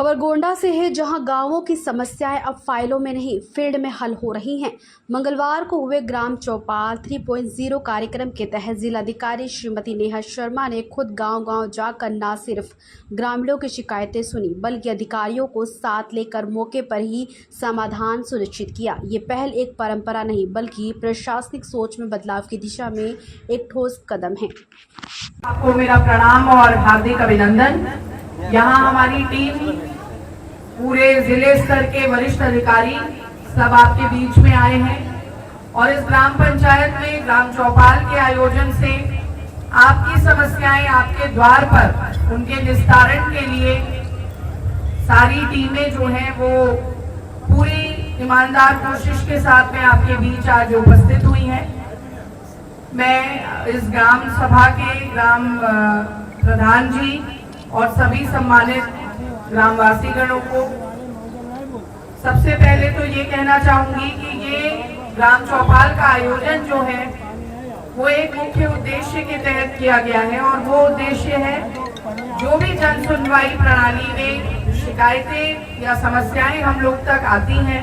खबर गोंडा से है, जहां गांवों की समस्याएं अब फाइलों में नहीं फील्ड में हल हो रही हैं। मंगलवार को हुए ग्राम चौपाल 3.0 कार्यक्रम के तहत जिलाधिकारी श्रीमती नेहा शर्मा ने खुद गांव-गांव जाकर न सिर्फ ग्रामीणों की शिकायतें सुनी, बल्कि अधिकारियों को साथ लेकर मौके पर ही समाधान सुनिश्चित किया। ये पहल एक परंपरा नहीं, बल्कि प्रशासनिक सोच में बदलाव की दिशा में एक ठोस कदम है। आपको मेरा प्रणाम और हार्दिक अभिनंदन। यहाँ हमारी टीम पूरे जिले स्तर के वरिष्ठ अधिकारी सब आपके बीच में आए हैं और इस ग्राम पंचायत में ग्राम चौपाल के आयोजन से आपकी समस्याएं आपके द्वार पर उनके निस्तारण के लिए सारी टीमें जो हैं वो पूरी ईमानदार कोशिश के साथ में आपके बीच आज उपस्थित हुई हैं। मैं इस ग्राम सभा के ग्राम प्रधान जी और सभी सम्मानित ग्रामवासीगणों को सबसे पहले तो ये कहना चाहूंगी कि ये ग्राम चौपाल का आयोजन जो है वो एक मुख्य उद्देश्य के तहत किया गया है और वो उद्देश्य है जो भी जन सुनवाई प्रणाली में शिकायतें या समस्याएं हम लोग तक आती हैं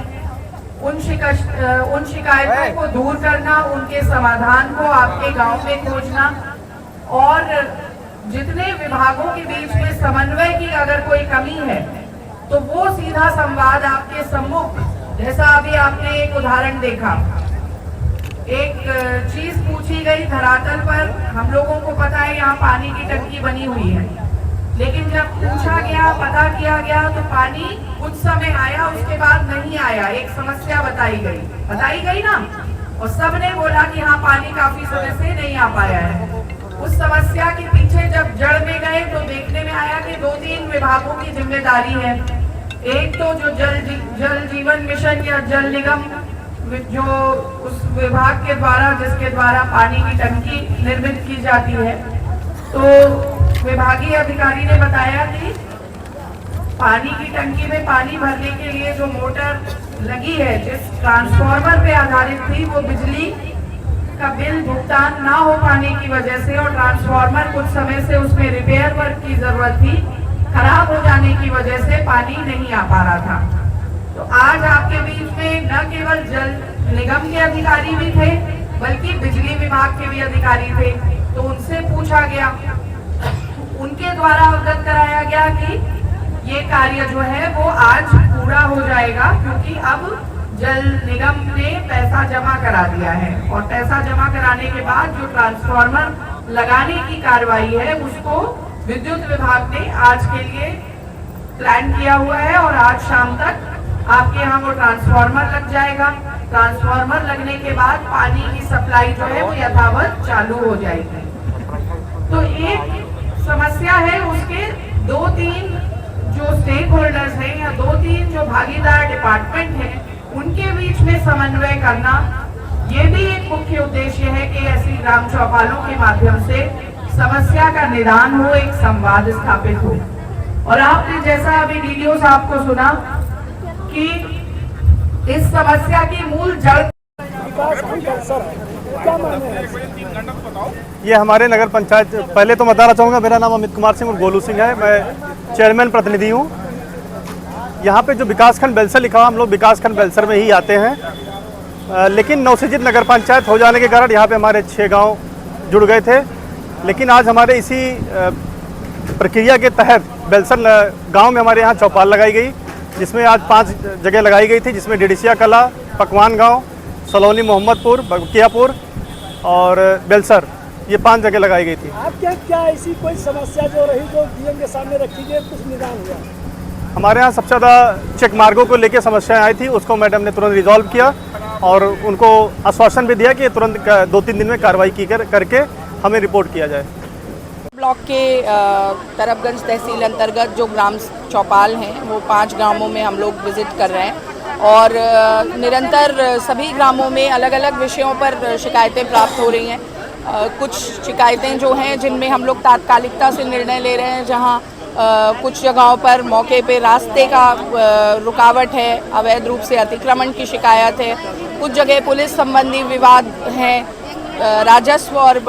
उन शिकायतों को दूर करना, उनके समाधान को आपके गांव में खोजना और जितने विभागों के बीच में समन्वय की अगर कोई कमी है तो वो सीधा संवाद आपके सम्मुख, जैसा अभी आपने एक उदाहरण देखा, एक चीज पूछी गई धरातल पर। हम लोगों को पता है यहाँ पानी की टंकी बनी हुई है, लेकिन जब पूछा गया, पता किया गया तो पानी कुछ समय आया, उसके बाद नहीं आया। एक समस्या बताई गई ना, और सबने बोला कि हाँ पानी काफी समय से नहीं आ पाया है। उस समस्या के पीछे जब जड़ में गए तो देखने में आया कि 2-3 विभागों की जिम्मेदारी है। एक तो जो जल जीवन मिशन या जल निगम जो उस विभाग के द्वारा जिसके द्वारा पानी की टंकी निर्मित की जाती है, तो विभागीय अधिकारी ने बताया कि पानी की टंकी में पानी भरने के लिए जो मोटर लगी है, जिस ट्रांसफार्मर पे आधारित थी, वो बिजली का बिल भुगतान ना हो पाने की वजह से और ट्रांसफार्मर कुछ समय से उसमें रिपेयर वर्क की जरूरत थी, खराब हो जाने की वजह से पानी नहीं आ पा रहा था। तो आज आपके बीच में न केवल जल निगम के अधिकारी भी थे, बल्कि बिजली विभाग के भी अधिकारी थे। तो उनसे पूछा गया, उनके द्वारा अवगत कराया गया कि ये कार्य जो है वो आज पूरा हो जाएगा, क्योंकि अब जल निगम ने पैसा जमा करा दिया है और पैसा जमा कराने के बाद जो ट्रांसफार्मर लगाने की कार्रवाई है उसको विद्युत विभाग ने आज के लिए प्लान किया हुआ है और आज शाम तक आपके यहाँ वो ट्रांसफार्मर लग जाएगा। ट्रांसफार्मर लगने के बाद पानी की सप्लाई जो है वो यथावत चालू हो जाएगी। तो एक समस्या है, उसके 2-3 जो स्टेक होल्डर्स हैं या 2-3 जो भागीदार डिपार्टमेंट हैं उनके बीच में समन्वय करना, ये भी एक मुख्य उद्देश्य है कि ऐसी ग्राम चौपालों के माध्यम से समस्या का निदान हो, एक संवाद स्थापित हो। और आपने जैसा अभी डीडीओ साहब को सुना कि इस समस्या की मूल जड़ ये हमारे नगर पंचायत, पहले तो बताना चाहूँगा मेरा नाम अमित कुमार सिंह और गोलू सिंह है, मैं चेयरमैन प्रतिनिधि हूँ। यहाँ पे जो विकासखंड बेलसर लिखा हुआ, हम लोग विकासखंड बेलसर में ही आते हैं, लेकिन नौसिजित नगर पंचायत हो जाने के कारण यहाँ पे हमारे 6 गांव जुड़ गए थे। लेकिन आज हमारे इसी प्रक्रिया के तहत बेलसर गांव में हमारे यहाँ चौपाल लगाई गई, जिसमें आज 5 जगह लगाई गई थी, जिसमें डिडिसिया कला, पकवान गाँव, सलोनी, मोहम्मदपुर, बकियापुर और बेलसर, ये 5 जगह लगाई गई थी। आपके क्या ऐसी कोई समस्या जो रही जो डीएम के सामने रखी गई, कुछ निदान हुआ? हमारे यहाँ सबसे ज़्यादा चेक मार्गों को लेकर समस्याएं आई थी, उसको मैडम ने तुरंत रिजॉल्व किया और उनको आश्वासन भी दिया कि तुरंत 2-3 दिन में कार्रवाई करके हमें रिपोर्ट किया जाए। ब्लॉक के तरफगंज तहसील अंतर्गत जो ग्राम चौपाल हैं वो 5 ग्रामों में हम लोग विजिट कर रहे हैं और निरंतर सभी ग्रामों में अलग अलग विषयों पर शिकायतें प्राप्त हो रही हैं। कुछ शिकायतें जो हैं जिनमें हम लोग तात्कालिकता से निर्णय ले रहे हैं, जहां कुछ जगहों पर मौके पे रास्ते का रुकावट है, अवैध रूप से अतिक्रमण की शिकायत है, कुछ जगह पुलिस संबंधी विवाद हैं, राजस्व और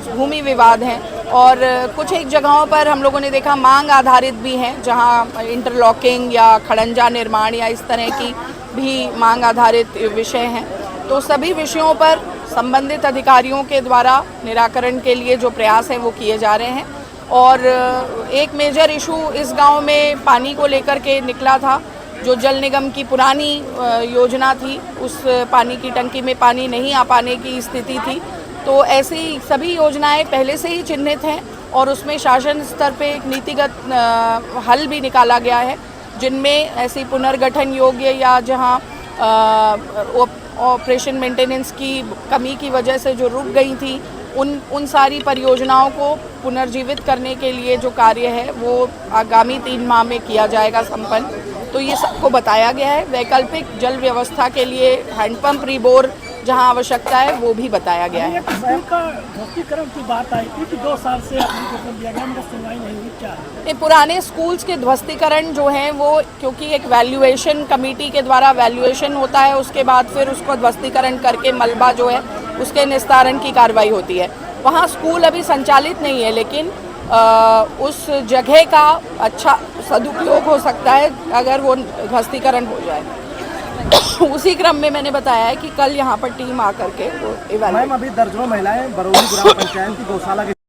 भूमि विवाद हैं। और कुछ एक जगहों पर हम लोगों ने देखा मांग आधारित भी हैं, जहां इंटरलॉकिंग या खड़ंजा निर्माण या इस तरह की भी मांग आधारित विषय हैं। तो सभी विषयों पर संबंधित अधिकारियों के द्वारा निराकरण के लिए जो प्रयास हैं वो किए जा रहे हैं। और एक मेजर इशू इस गांव में पानी को लेकर के निकला था। जो जल निगम की पुरानी योजना थी, उस पानी की टंकी में पानी नहीं आ पाने की स्थिति थी। तो ऐसी सभी योजनाएं पहले से ही चिन्हित हैं और उसमें शासन स्तर पे एक नीतिगत हल भी निकाला गया है, जिनमें ऐसी पुनर्गठन योग्य या जहां ऑपरेशन मेंटेनेंस की कमी की वजह से जो रुक गई थी, उन सारी परियोजनाओं को पुनर्जीवित करने के लिए जो कार्य है वो आगामी 3 माह में किया जाएगा संपन्न। तो ये सबको बताया गया है। वैकल्पिक जल व्यवस्था के लिए हैंडपंप रिबोर जहां आवश्यकता है वो भी बताया गया है। स्कूल का ध्वस्तीकरण की बात आई थी कि 2 साल से एप्लीकेशन दिया गया, मगर सुनवाई नहीं हुई, क्या है? ये पुराने स्कूल्स के ध्वस्तीकरण जो हैं वो, क्योंकि एक वैल्यूएशन कमेटी के द्वारा वैल्यूएशन होता है, उसके बाद फिर उसको ध्वस्तीकरण करके मलबा जो है उसके निस्तारण की कार्रवाई होती है। वहाँ स्कूल अभी संचालित नहीं है, लेकिन उस जगह का अच्छा सदुपयोग हो सकता है अगर वो ध्वस्तीकरण हो जाए। उसी क्रम में मैंने बताया है कि कल यहाँ पर टीम आकर के वो मैम, अभी दर्जनों महिलाएं बरौनी ग्राम पंचायत की गौशाला के